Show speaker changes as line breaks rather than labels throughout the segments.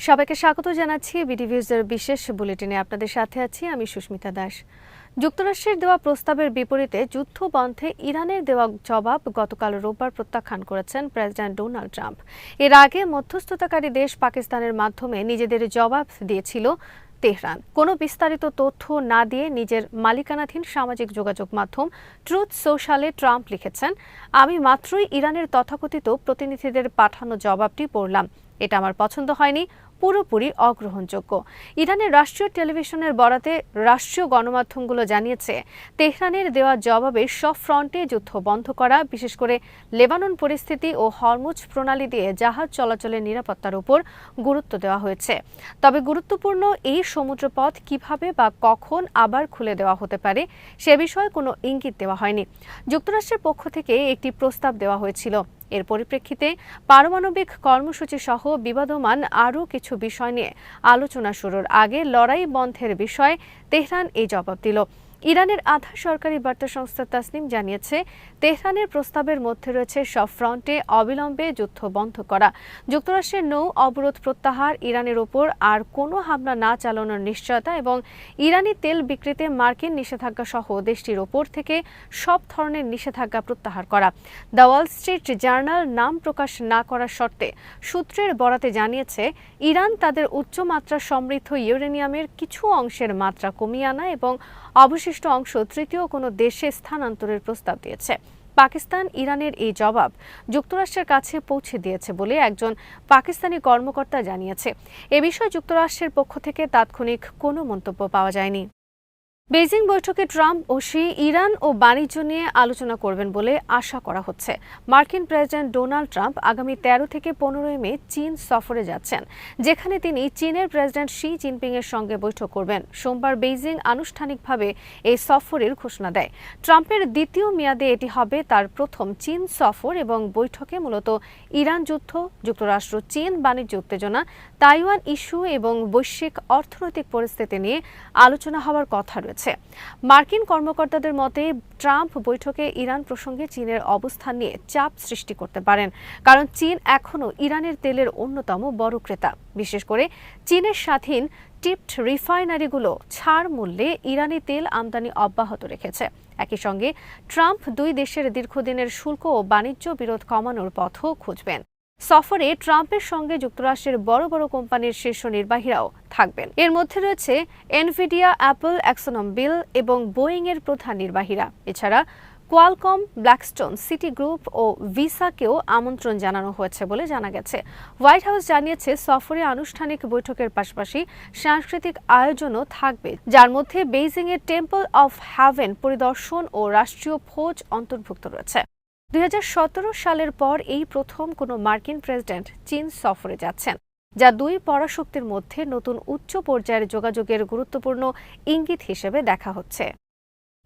সবাইকে স্বাগত জানাচ্ছি বিডিভিউজের বিশেষ বুলেটিনে। আপনাদের সাথে আছি আমি সুস্মিতা দাস। যুক্তরাষ্ট্রের দেওয়া প্রস্তাবের বিপরীতে যুদ্ধ বন্ধে ইরানের দেওয়া জবাব গতকাল রোববার প্রত্যাখ্যান করেছেন প্রেসিডেন্ট ডোনাল্ড ট্রাম্প। এর আগে মধ্যস্থতাকারী দেশ পাকিস্তানের মাধ্যমে নিজেদের জবাব দিয়েছিল তেহরান। কোনো বিস্তারিত তথ্য না দিয়ে নিজের মালিকানাধীন সামাজিক যোগাযোগ মাধ্যম ট্রুথ সোশ্যালে ট্রাম্প লিখেছেন, আমি মাত্রই ইরানের তথাকথিত প্রতিনিধিদের পাঠানো জবাবটি পড়লাম। এটা আমার পছন্দ হয়নি, পুরোপুরি অগ্রহণযোগ্য। ইরানের রাষ্ট্রীয় টেলিভিশনের বরাতে রাষ্ট্রীয় গণমাধ্যমগুলো জানিয়েছে, তেহরানের দেওয়া জবাবে সব ফ্রন্টে যুদ্ধ বন্ধ করা, বিশেষ করে লেবানন পরিস্থিতি ও হরমুজ প্রণালী দিয়ে জাহাজ চলাচলের নিরাপত্তার উপর গুরুত্ব দেওয়া হয়েছে। তবে গুরুত্বপূর্ণ এই সমুদ্রপথ কিভাবে বা কখন আবার খুলে দেওয়া হতে পারে সে বিষয়ে কোনো ইঙ্গিত দেওয়া হয়নি। যুক্তরাষ্ট্রের পক্ষ থেকে একটি প্রস্তাব দেওয়া হয়েছিল। এর পরিপ্রেক্ষিতে পারমাণবিক কর্মসূচি সহ বিবাদমান আরও কিছু বিষয় নিয়ে আলোচনা শুরুর আগে লড়াই বন্ধের বিষয়ে তেহরান এই জবাব দিল। ইরানের আধা সরকারি বার্তা সংস্থা তাসনিম জানিয়েছে, তেহরানের প্রস্তাবের মধ্যে রয়েছে সব ফ্রন্টে অবিলম্বে যুদ্ধ বন্ধ করা, যুক্তরাষ্ট্রের নৌ অবরোধ প্রত্যাহার, ইরানের ওপর আর কোনো হামলা না চালানোর নিশ্চয়তা এবং ইরানি তেল বিক্রিতে মার্কিন নিষেধাজ্ঞা সহ দেশটির ওপর থেকে সব ধরনের নিষেধাজ্ঞা প্রত্যাহার করা। দ্য ওয়াল স্ট্রিট জার্নাল নাম প্রকাশ না করার শর্তে সূত্রের বরাতে জানিয়েছে, ইরান তাদের উচ্চমাত্রা সমৃদ্ধ ইউরেনিয়ামের কিছু অংশের মাত্রা কমিয়ে আনা এবং অবশিষ্ট অংশ তৃতীয় কোনো দেশে স্থানান্তরের প্রস্তাব দিয়েছে। পাকিস্তান ইরানের এই জবাব যুক্তরাষ্ট্রের কাছে পৌঁছে দিয়েছে বলে একজন পাকিস্তানি কর্মকর্তা জানিয়েছে। এ বিষয়ে যুক্তরাষ্ট্রের পক্ষ থেকে তাৎক্ষণিক কোনো মন্তব্য পাওয়া যায়নি। বেইজিং বৈঠকে ট্রাম্প ও শি ইরান ও বাণিজ্য নিয়ে আলোচনা করবেন বলে আশা করা হচ্ছে। মার্কিন প্রেসিডেন্ট ডোনাল্ড ট্রাম্প আগামী 13 থেকে 15 মে চীন সফরে যাচ্ছেন, যেখানে তিনি চীনের প্রেসিডেন্ট শি জিনপিং এর সঙ্গে বৈঠক করবেন। সোমবার বেইজিং আনুষ্ঠানিকভাবে এই সফরের ঘোষণা দেয়। ট্রাম্পের দ্বিতীয় মেয়াদে এটি হবে তার প্রথম চীন সফর এবং বৈঠকে মূলত ইরান যুদ্ধ, যুক্তরাষ্ট্র চীন বাণিজ্য উত্তেজনা, তাইওয়ান ইস্যু এবং বৈশ্বিক অর্থনৈতিক পরিস্থিতি নিয়ে আলোচনা হওয়ার কথা রয়েছে। মার্কিন কর্মকর্তাদের মতে, ট্রাম্প বৈঠকে ইরান প্রসঙ্গে চীনের অবস্থান নিয়ে চাপ সৃষ্টি করতে পারেন, কারণ চীন এখনও ইরানের তেলের অন্যতম বড় ক্রেতা। বিশেষ করে চীনের স্বাধীন টিপড রিফাইনারিগুলো ছাড় মূল্যে ইরানি তেল আমদানি অব্যাহত রেখেছে। একই সঙ্গে ট্রাম্প দুই দেশের দীর্ঘদিনের শুল্ক ও বাণিজ্য বিরোধ কমানোর পথও খুঁজবেন। সফরে ট্রাম্পের সঙ্গে যুক্তরাষ্ট্রের বড় বড় কোম্পানির শীর্ষ নির্বাহীরাও থাকবেন। এর মধ্যে রয়েছে এনভিডিয়া, অ্যাপল, এক্সনমোবিল এবং বোয়িং এর প্রধান নির্বাহীরা। এছাড়া কোয়ালকম, ব্ল্যাকস্টোন, সিটি গ্রুপ ও ভিসাকেও আমন্ত্রণ জানানো হয়েছে বলে জানা গেছে। হোয়াইট হাউস জানিয়েছে, সফরে আনুষ্ঠানিক বৈঠকের পাশাপাশি সাংস্কৃতিক আয়োজনও থাকবে, যার মধ্যে বেইজিং এর টেম্পল অফ হ্যাভেন পরিদর্শন ও রাষ্ট্রীয় ভোজ অন্তর্ভুক্ত রয়েছে। 2017 সালের পর এই প্রথম কোনো মার্কিন প্রেসিডেন্ট চীন সফরে যাচ্ছেন, যা দুই পরাশক্তির মধ্যে নতুন উচ্চ পর্যায়ের যোগাযোগের গুরুত্বপূর্ণ ইঙ্গিত হিসেবে দেখা হচ্ছে।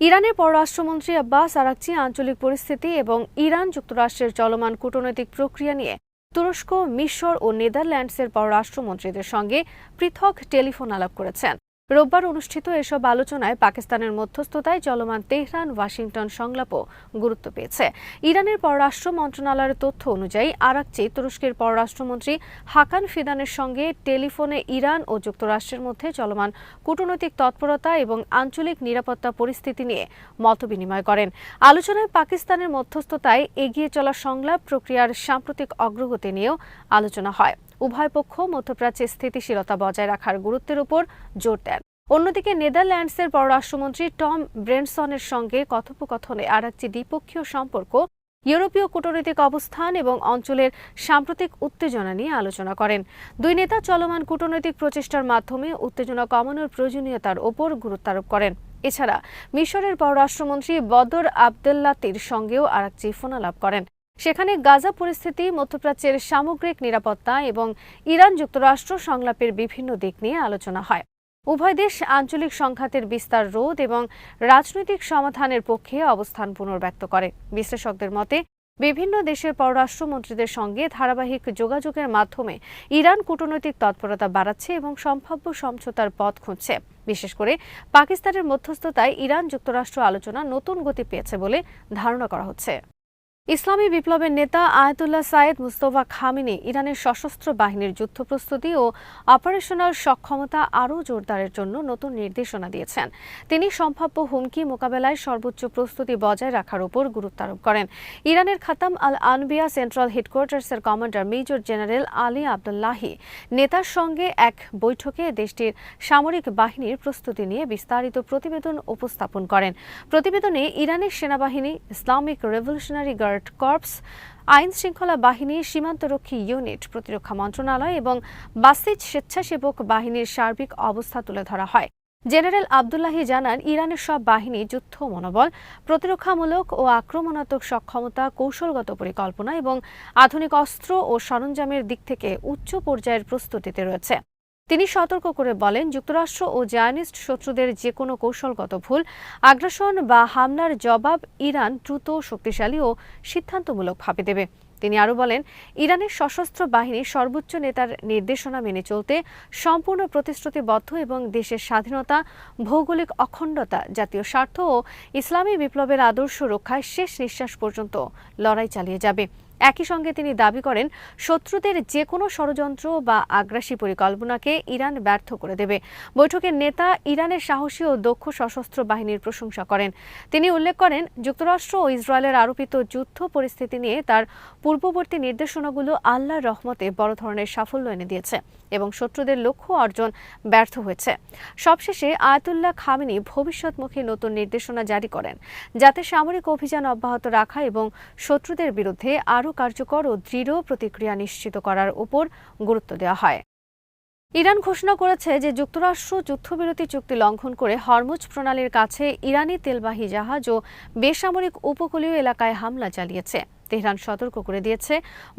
ইরানের পররাষ্ট্রমন্ত্রী আব্বাস আরাকচি আঞ্চলিক পরিস্থিতি এবং ইরান যুক্তরাষ্ট্রের চলমান কূটনৈতিক প্রক্রিয়া নিয়ে তুরস্ক, মিশর ও নেদারল্যান্ডসের পররাষ্ট্রমন্ত্রীদের সঙ্গে পৃথক টেলিফোন আলাপ করেছেন। রোববার অনুষ্ঠিত এসব আলোচনায় পাকিস্তানের মধ্যস্থতায় চলমান তেহরান ওয়াশিংটন সংলাপও গুরুত্ব পেয়েছে। ইরানের পররাষ্ট্র মন্ত্রণালয়ের তথ্য অনুযায়ী, আরাকচি তুরস্কের পররাষ্ট্রমন্ত্রী হাকান ফিদানের সঙ্গে টেলিফোনে ইরান ও যুক্তরাষ্ট্রের মধ্যে চলমান কূটনৈতিক তৎপরতা এবং আঞ্চলিক নিরাপত্তা পরিস্থিতি নিয়ে মতবিনিময় করেন। আলোচনায় পাকিস্তানের মধ্যস্থতায় এগিয়ে চলা সংলাপ প্রক্রিয়ার সাম্প্রতিক অগ্রগতি নিয়েও আলোচনা হয়। উভয় পক্ষ মধ্যপ্রাচ্যে স্থিতিশীলতা বজায় রাখার গুরুত্বের উপর জোর দেন। অন্যদিকে নেদারল্যান্ডসের পররাষ্ট্রমন্ত্রী টম ব্রেনসনের সঙ্গে কথোপকথনে আরাকচি দ্বিপক্ষীয় সম্পর্ক, ইউরোপীয় কূটনৈতিক অবস্থান এবং অঞ্চলের সাম্প্রতিক উত্তেজনা নিয়ে আলোচনা করেন। দুই নেতা চলমান কূটনৈতিক প্রচেষ্টার মাধ্যমে উত্তেজনা কমানোর প্রয়োজনীয়তার ওপর গুরুত্ব আরোপ করেন। এছাড়া মিশরের পররাষ্ট্রমন্ত্রী বদর আবদেল্লাতির সঙ্গেও আরাকচি ফোনালাপ করেন। সেখানে গাজা পরিস্থিতি, মধ্যপ্রাচ্যের সামগ্রিক নিরাপত্তা এবং ইরান যুক্তরাষ্ট্র সংলাপের বিভিন্ন দিক নিয়ে আলোচনা হয়। উভয় দেশ আঞ্চলিক সংঘাতের বিস্তার রোধ এবং রাজনৈতিক সমাধানের পক্ষে অবস্থান পুনর্ব্যক্ত করে। বিশ্লেষকদের মতে, বিভিন্ন দেশের পররাষ্ট্রমন্ত্রীদের সঙ্গে ধারাবাহিক যোগাযোগের মাধ্যমে ইরান কূটনৈতিক তৎপরতা বাড়াচ্ছে এবং সম্ভাব্য সমঝোতার পথ খুঁজছে। বিশেষ করে পাকিস্তানের মধ্যস্থতায় ইরান যুক্তরাষ্ট্র আলোচনা নতুন গতি পেয়েছে বলে ধারণা করা হচ্ছে। ইসলামী বিপ্লবের নেতা আয়াতুল্লাহ সাইয়েদ মুস্তফা খামেনি ইরানের সশস্ত্র বাহিনীর যুদ্ধ প্রস্তুতি ও অপারেশনাল সক্ষমতা আরও জোরদারের জন্য নতুন নির্দেশনা দিয়েছেন। তিনি সম্ভাব্য হুমকি মোকাবেলায় সর্বোচ্চ প্রস্তুতি বজায় রাখার উপর গুরুত্ব আরোপ করেন। ইরানের খাতাম আল আনবিয়া সেন্ট্রাল হেডকোয়ার্টার্সের commander major general Ali Abdollahi নেতার সঙ্গে এক বৈঠকে দেশটির সামরিক বাহিনীর প্রস্তুতি নিয়ে বিস্তারিত প্রতিবেদন উপস্থাপন করেন। প্রতিবেদনে ইরানের সেনাবাহিনী, ইসলামিক রেভলিউশনারি গার্ড কর্পস, আইন শৃঙ্খলা বাহিনী, সীমান্তরক্ষী ইউনিট, প্রতিরক্ষা মন্ত্রণালয় এবং বাসিজ স্বেচ্ছাসেবক বাহিনীর সার্বিক অবস্থা তুলে ধরা হয়। জেনারেল আবদুল্লাহি জানান, ইরানের সব বাহিনী যুদ্ধ মনোবল, প্রতিরক্ষামূলক ও আক্রমণাত্মক সক্ষমতা, কৌশলগত পরিকল্পনা এবং আধুনিক অস্ত্র ও সরঞ্জামের দিক থেকে উচ্চ পর্যায়ের প্রস্তুতিতে রয়েছে। তিনি সতর্ক করে বলেন, যুক্তরাষ্ট্র ও জায়নিস্ট শত্রুদের যে কোনো কৌশলগত ভুল, আগ্রাসন বা হামলার জবাব ইরান দ্রুত, শক্তিশালী ও সিদ্ধান্তমূলকভাবে দেবে। তিনি আরও বলেন, ইরানের সশস্ত্র বাহিনী সর্বোচ্চ নেতার নির্দেশনা মেনে চলতে সম্পূর্ণ প্রতিশ্রুতিবদ্ধ এবং দেশের স্বাধীনতা, ভৌগোলিক অখণ্ডতা, জাতীয় স্বার্থ ও ইসলামী বিপ্লবের আদর্শ রক্ষায় শেষ নিঃশ্বাস পর্যন্ত লড়াই চালিয়ে যাবে। একই সঙ্গে তিনি দাবি করেন, শত্রুদের যে কোনো ষড়যন্ত্র বা আগ্রাসী পরিকল্পনাকে ইরান ব্যর্থ করে দেবে। বৈঠকের নেতা ইরানের সাহসী ও দক্ষ সশস্ত্র বাহিনীর প্রশংসা করেন। তিনি উল্লেখ করেন, যুক্তরাষ্ট্র ও ইসরায়েলের আরোপিত যুদ্ধ পরিস্থিতি নিয়ে তার পূর্ববর্তী নির্দেশনাগুলো আল্লাহর রহমতে বড় ধরনের সাফল্য এনে দিয়েছে এবং শত্রুদের লক্ষ্য অর্জন ব্যর্থ হয়েছে। সবশেষে আয়াতুল্লাহ খামেনি ভবিষ্যৎমুখী নতুন নির্দেশনা জারি করেন, যাতে সামরিক অভিযান অব্যাহত রাখা এবং শত্রুদের বিরুদ্ধে আরও কার্যকর ও দৃঢ় প্রতিক্রিয়া নিশ্চিত করার উপর গুরুত্ব দেওয়া হয়। ইরান ঘোষণা করেছে যে যুক্তরাষ্ট্র যুদ্ধবিরতি চুক্তি লঙ্ঘন করে হরমুজ প্রণালীর কাছে ইরানি তেলবাহী জাহাজ ও বেসামরিক উপকূলীয় এলাকায় হামলা চালিয়েছে। তেহরান সতর্ক করে দিয়েছে,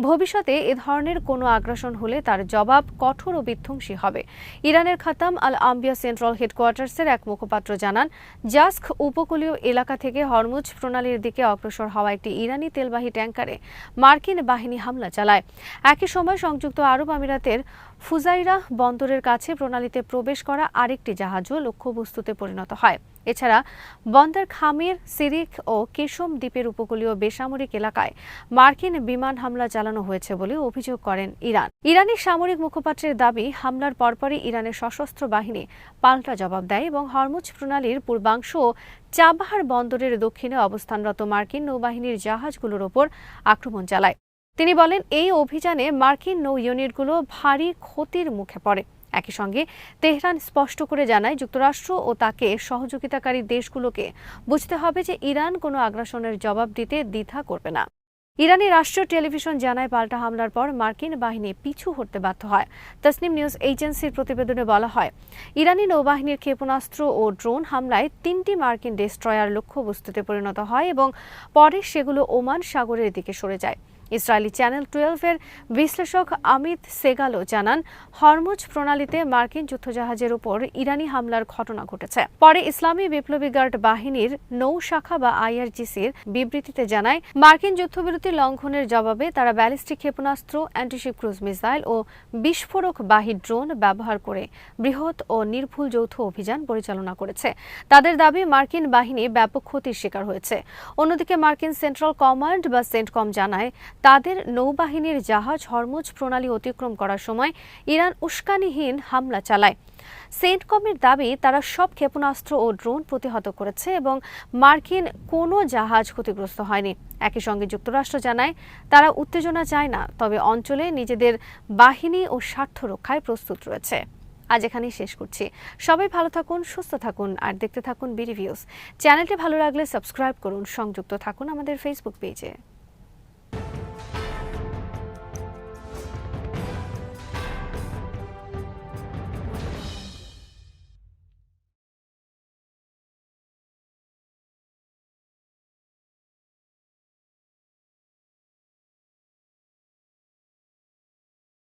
ভবিষ্যতে এ ধরনের কোনো আগ্রাসন হলে তার জবাব কঠোর ও বিধ্বংসী হবে। ইরানের খাতাম আল আনবিয়া সেন্ট্রাল হেডকোয়ার্টার্সের এক মুখপাত্র জানান, জাস্ক উপকূলীয় এলাকা থেকে হরমুজ প্রণালীর দিকে অগ্রসর হওয়া একটি ইরানি তেলবাহী ট্যাঙ্কারে মার্কিন বাহিনী হামলা চালায়। একই সময় সংযুক্ত আরব আমিরাতের ফুজাইরাহ বন্দরের কাছে প্রণালীতে প্রবেশ করা আরেকটি জাহাজও লক্ষ্যবস্তুতে পরিণত হয়। এছাড়া বন্দর খামির, সিরিক ও কেশম দ্বীপের উপকূলীয় বেসামরিক এলাকায় মার্কিন বিমান হামলা চালানো হয়েছে বলে অভিযোগ করেন ইরান। ইরানি সামরিক মুখপাত্রের দাবি, হামলার পরপরই ইরানের সশস্ত্র বাহিনী পাল্টা জবাব দেয় এবং হরমুজ প্রণালীর পূর্বাংশ ও চাবাহার বন্দরের দক্ষিণে অবস্থানরত মার্কিন নৌবাহিনীর জাহাজগুলোর ওপর আক্রমণ চালায়। তিনি বলেন, এই অভিযানে মার্কিন নৌ ইউনিটগুলো ভারী ক্ষতির মুখে পড়ে। একই সঙ্গে তেহরান স্পষ্ট করে জানায়, যুক্তরাষ্ট্র ও তাকে সহযোগিতাকারী দেশগুলোকে বুঝতে হবে যে ইরান কোনো আগ্রাসনের জবাব দিতে দ্বিধা করবে না। ইরানি রাষ্ট্রীয় টেলিভিশন জানায়, পাল্টা হামলার পর মার্কিন বাহিনী পিছু হটতে বাধ্য হয়। তাসনিম নিউজ এজেন্সির প্রতিবেদনে বলা হয়, ইরানি নৌবাহিনীর ক্ষেপণাস্ত্র ও ড্রোন হামলায় 3টি মার্কিন ডেস্ট্রয়ার লক্ষ্যবস্তুতে পরিণত হয় এবং পরে সেগুলো ওমান সাগরের দিকে সরে যায়। ইসরায়েলি চ্যানেল 12-এর বিশ্লেষক আমিত সেগালও জানান, হরমুজ প্রণালীতে মার্কিন যুদ্ধজাহাজের উপর ইরানি হামলার ঘটনা ঘটেছে। পরে ইসলামী বিপ্লবী গার্ড বাহিনীর নৌ শাখা বা আইআরজিসির বিবৃতিতে জানায়, মার্কিন যুদ্ধবিরতি লঙ্ঘনের জবাবে তারা ব্যালিস্টিক ক্ষেপণাস্ত্র, অ্যান্টিশিপ ক্রুজ মিসাইল ও বিস্ফোরকবাহী ড্রোন ব্যবহার করে বৃহৎ ও নির্ভুল যৌথ অভিযান পরিচালনা করেছে। তাদের দাবি, মার্কিন বাহিনী ব্যাপক ক্ষতির শিকার হয়েছে। অন্যদিকে মার্কিন সেন্ট্রাল কমান্ড বা সেন্টকম জানায়, তাদের নৌবাহিনীর জাহাজ হরমুজ প্রণালী অতিক্রম করার সময় ইরান উস্কানিহীন হামলা চালায়। সেন্টকমের দাবি, তারা সব ক্ষেপণাস্ত্র ও ড্রোন প্রতিহত করেছে এবং মার্কিন কোনো জাহাজ ক্ষতিগ্রস্ত হয়নি। একই সঙ্গে যুক্তরাষ্ট্র জানায়, তারা উত্তেজনা চায় না, তবে অঞ্চলে নিজেদের বাহিনী ও স্বার্থ রক্ষায় প্রস্তুত রয়েছে। আজ এখানেই শেষ করছি। সবাই ভালো থাকুন, সুস্থ থাকুন আর দেখতে থাকুন বিডি ভিউজ। চ্যানেলটি ভালো লাগলে সাবস্ক্রাইব করুন, সংযুক্ত থাকুন আমাদের ফেসবুক পেজে।